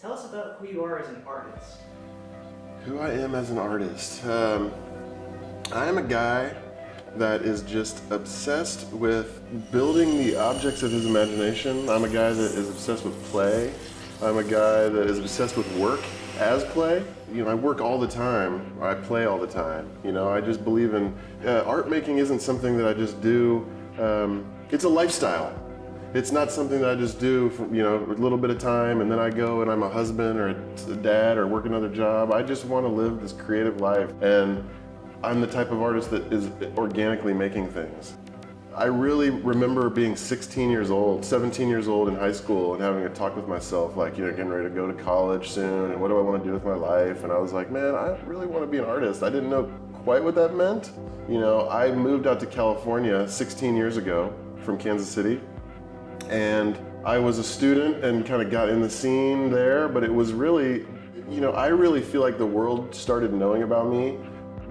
Tell us about who you are as an artist. Who I am as an artist? I am a guy that is just obsessed with building the objects of his imagination. I'm a guy that is obsessed with play. I'm a guy that is obsessed with work as play. You know, I work all the time, or I play all the time. You know, I just believe in, art making isn't something that I just do, it's a lifestyle. It's not something that I just do for, you know, a little bit of time and then I go and I'm a husband or a dad or work another job. I just want to live this creative life, and I'm the type of artist that is organically making things. I really remember being 16 years old, 17 years old in high school and having a talk with myself, like, you know, getting ready to go to college soon and what do I want to do with my life? And I was like, man, I really want to be an artist. I didn't know quite what that meant. You know, I moved out to California 16 years ago from Kansas City, and I was a student and kind of got in the scene there, but it was really, you know, I really feel like the world started knowing about me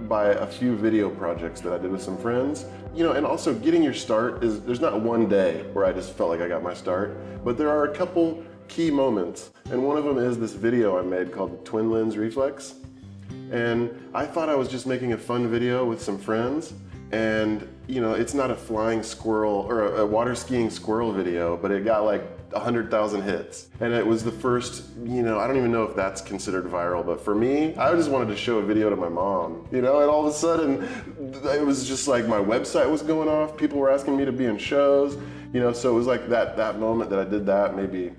by a few video projects that I did with some friends. You know, and also getting your start is, there's not one day where I just felt like I got my start, but there are a couple key moments. And one of them is this video I made called the Twin Lens Reflex. And I thought I was just making a fun video with some friends. And, you know, it's not a flying squirrel or a water skiing squirrel video, but it got like 100,000 hits. And it was the first, you know, I don't even know if that's considered viral, but for me, I just wanted to show a video to my mom, you know, and all of a sudden, it was just like my website was going off. People were asking me to be in shows, you know, so it was like that moment that I did that maybe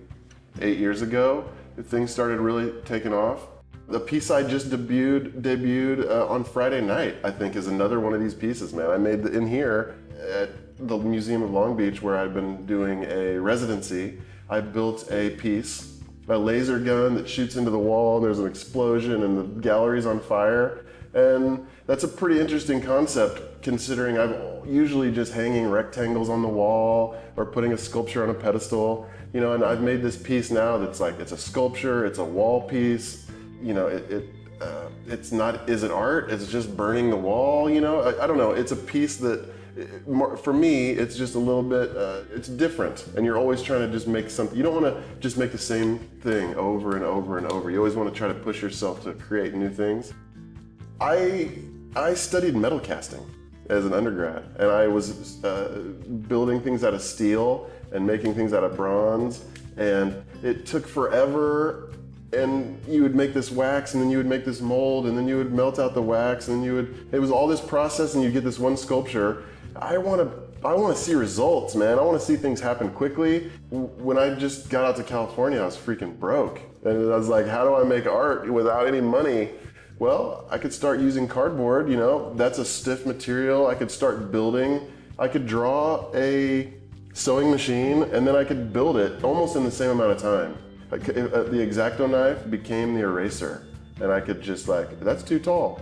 8 years ago, things started really taking off. The piece I just debuted on Friday night, I think, is another one of these pieces, man. I made in here at the Museum of Long Beach, where I've been doing a residency. I built a piece, a laser gun that shoots into the wall, and there's an explosion, and the gallery's on fire. And that's a pretty interesting concept, considering I'm usually just hanging rectangles on the wall or putting a sculpture on a pedestal. You know, and I've made this piece now that's like, it's a sculpture, it's a wall piece. You know, it's not, is it art? It's just burning the wall, you know? I don't know, it's a piece that, for me, it's just a little bit, it's different. And you're always trying to just make something, you don't want to just make the same thing over and over and over. You always want to try to push yourself to create new things. I studied metal casting as an undergrad, and I was building things out of steel and making things out of bronze, and it took forever. And you would make this wax, and then you would make this mold, and then you would melt out the wax, and it was all this process, and you get this one sculpture. I want to see results, man. I want to see things happen quickly. When I just got out to California, I was freaking broke. And I was like, how do I make art without any money? Well, I could start using cardboard, you know, that's a stiff material. I could start building. I could draw a sewing machine, and then I could build it almost in the same amount of time. The X-Acto knife became the eraser, and I could just like, that's too tall.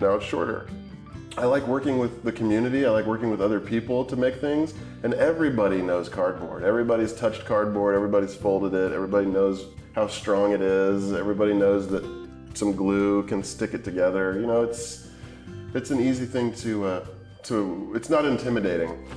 Now it's shorter. I like working with the community. I like working with other people to make things, and everybody knows cardboard. Everybody's touched cardboard, everybody's folded it, everybody knows how strong it is, everybody knows that some glue can stick it together. You know, it's an easy thing to it's not intimidating.